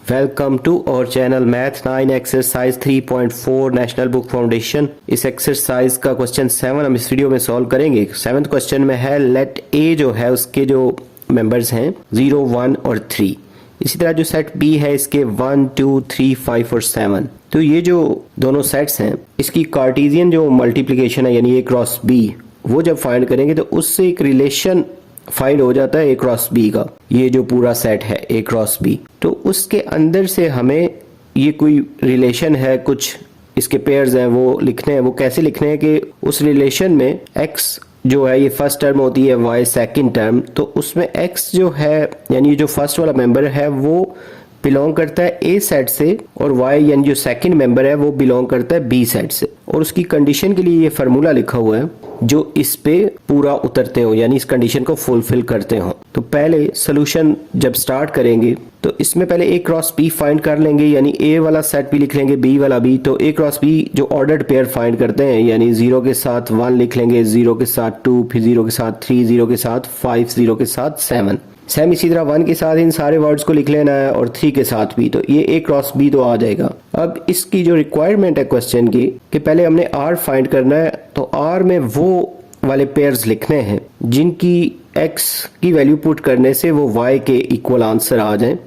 Welcome to our channel math 9 exercise 3.4 national book foundation. इस exercise का question 7 हम इस वीडियो में सॉल्व करेंगे। 7th क्वेश्चन में है लेट ए जो है उसके जो मेंबर्स हैं 0, 1 और 3। इसी तरह जो सेट बी है इसके 1, 2, 3, 5 और 7। तो ये जो दोनों सेट्स हैं इसकी कार्टेशियन जो मल्टीप्लिकेशन है यानी ए क्रॉस बी वो जब फाइंड करेंगे तो उससे एक रिलेशन फाइंड हो जाता है ए क्रॉस बी का। ये जो पूरा सेट है ए क्रॉस बी, तो उसके अंदर से हमें ये कोई रिलेशन है, कुछ इसके पेयर्स हैं वो लिखने हैं। वो कैसे लिखने हैं कि उस रिलेशन में x जो है ये फर्स्ट टर्म होती है, y सेकंड टर्म, तो उसमें x जो है यानी जो फर्स्ट वाला मेंबर है वो बिलोंग करता है ए सेट से और y यानी जो सेकंड मेंबर है वो बिलोंग करता है बी सेट से। और उसकी कंडीशन के लिए ये फार्मूला लिखा हुआ है जो इस पे पूरा उतरते हो यानी इस कंडीशन को फुलफिल करते हो। तो पहले सोल्यूशन जब स्टार्ट करेंगे तो इसमें पहले ए क्रॉस बी फाइंड कर लेंगे यानी ए वाला सेट भी लिख लेंगे, बी वाला भी। तो ए क्रॉस बी जो ऑर्डर्ड पेयर फाइंड करते हैं यानी 0 के साथ 1 लिख लेंगे, 0 के साथ 2, फिर 0 के साथ 3, 0 के साथ 5, 0 के साथ 7। सेम इसी तरह 1 के साथ इन सारे वर्ड्स को लिख लेना है और 3 के साथ भी। तो ये ए क्रॉस बी तो आ जाएगा। अब इसकी जो रिक्वायरमेंट है क्वेश्चन की कि पहले हमने आर फाइंड करना है, तो आर में वो वाले पेयर्स लिखने हैं जिनकी x की वैल्यू पुट करने से वो y के इक्वल आंसर आ जाए।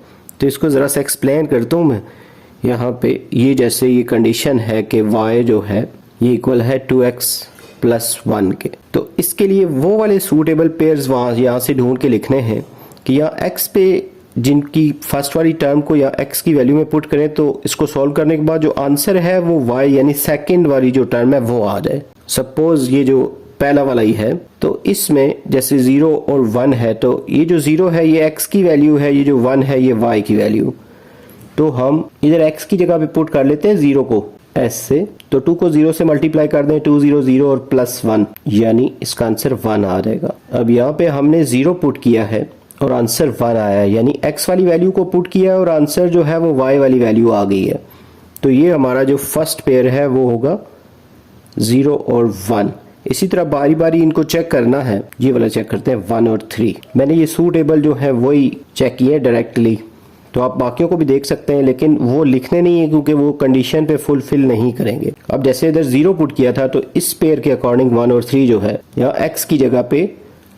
तो इसको ज़रा सा एक्सप्लेन करता हूँ मैं। यहाँ पे ये जैसे ये कंडीशन है कि y जो है ये इक्वल है 2x + 1 के, तो इसके लिए वो वाले सूटेबल पेयर्स वहाँ यहाँ से ढूंढ के लिखने हैं कि यहाँ x पे जिनकी फर्स्ट वाली टर्म को या x की वैल्यू में पुट करें तो इसको सॉल्व करने के बाद जो आंसर है वो y यानी सेकंड वाली जो टर्म है वो आ जाए। सपोज ये जो पहला वाला ही है तो इसमें जैसे 0 और 1 है, तो ये जो 0 है ये x की वैल्यू है, ये जो 1 है ये y की वैल्यू। तो हम इधर x की जगह पे पुट कर लेते हैं 0 को s से, तो 2 को 0 से मल्टीप्लाई कर दें, 2 0 0 और +1 यानी इसका आंसर 1 आ जाएगा। अब यहाँ पे हमने 0 पुट किया है और आंसर 1 आया है यानी x वाली वैल्यू को पुट किया है और आंसर जो है वो y वाली वैल्यू आ गई है। तो ये हमारा जो फर्स्ट पेयर है वो होगा 0 और 1। इसी तरह बारी बारी इनको चेक करना है। ये वाला चेक करते हैं 1 और 3। मैंने ये सूटेबल जो है वही चेक किए डायरेक्टली, तो आप बाकियों को भी देख सकते हैं लेकिन वो लिखने नहीं है क्योंकि वो कंडीशन पे फुलफिल नहीं करेंगे। अब जैसे इधर 0 पुट किया था तो इस पेयर के अकॉर्डिंग 1 और 3 जो है यहाँ x की जगह पे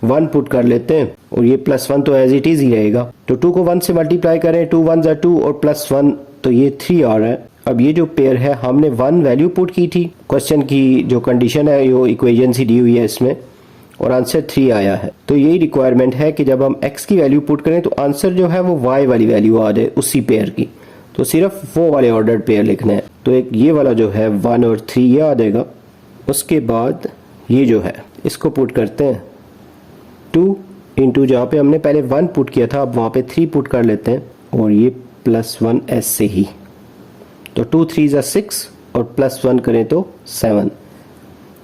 1 पुट कर लेते हैं और ये +1 तो एज इट इज ही रहेगा। तो 2 को 1 से मल्टीप्लाई करें, 2 1 = 2 और +1 तो ये 3 आ रहा है। अब ये जो पेयर है हमने 1 वैल्यू पुट की थी, क्वेश्चन की जो कंडीशन है यो इक्वेशन सी दी हुई है इसमें, और आंसर 3 आया है। तो यही रिक्वायरमेंट है कि जब हम x की वैल्यू पुट करें तो आंसर जो है वो y वाली वैल्यू आ जाए उसी पेयर की। तो सिर्फ वो वाले ऑर्डर्ड पेयर लिखना है। तो एक ये वाला जो है 1 और 3 ये आ जाएगा। उसके बाद ये जो है इसको पुट करते हैं 2 इंटू जहाँ पे हमने पहले 1 पुट किया था अब वहाँ पे 3 पुट कर लेते हैं और ये +1 s से ही। तो 2 3 = 6 और +1 करें तो 7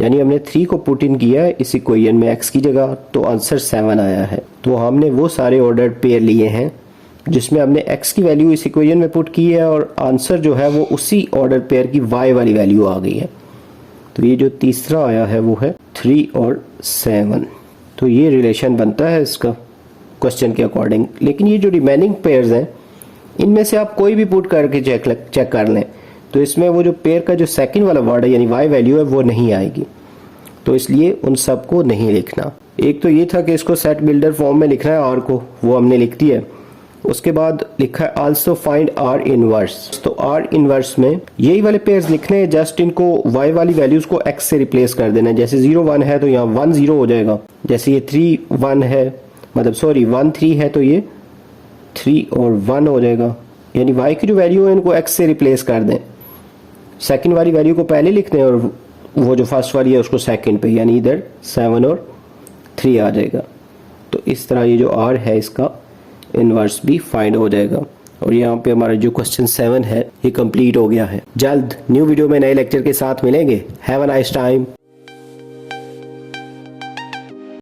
यानी हमने 3 को पुट इन किया है इस इक्वेशन में x की जगह, तो आंसर 7 आया है। तो हमने वो सारे ऑर्डर्ड पेयर लिए हैं जिसमें हमने x की वैल्यू इस इक्वेशन में पुट की है और आंसर जो है वो उसी ऑर्डर पेयर की y वाली वैल्यू आ गई है। तो ये जो तीसरा आया है वो है 3 और 7। तो ये रिलेशन बनता है इसका क्वेश्चन के अकॉर्डिंग। लेकिन ये जो रिमेनिंग पेयर्स हैं इनमें से आप कोई भी पुट करके चेक कर लें तो इसमें वो जो पेयर का जो सेकंड वाला वर्ड है यानी y वैल्यू है वो नहीं आएगी। तो इसलिए उन सब को नहीं लिखना। एक तो ये था कि इसको सेट बिल्डर फॉर्म में लिखना है r को, वो हमने लिख दिया है। उसके बाद लिखा है आल्सो फाइंड r इनवर्स। तो r इनवर्स में यही वाले पेयर्स लिखने हैं, जस्ट इनको y वाली वैल्यूज को x से रिप्लेस कर देना है। जैसे 0 1 है तो यहाँ 1 0 हो जाएगा। जैसे ये 3 1 है, मतलब सॉरी 1 3 है तो ये 3 और 1 हो जाएगा। यानी y की जो वैल्यू है इनको x से रिप्लेस कर दें। सेकंड वाली वैल्यू को पहले लिख दें और वो जो फर्स्ट वाली है उसको सेकंड पे, यानी इधर 7 और 3 आ जाएगा। तो इस तरह ये जो r है इसका इनवर्स भी फाइंड हो जाएगा। और यहाँ पे हमारा जो क्वेश्चन 7 है ये कंप्लीट हो गया है। जल्द न्यू वीडियो में नए लेक्चर के साथ मिलेंगे। Have a nice time.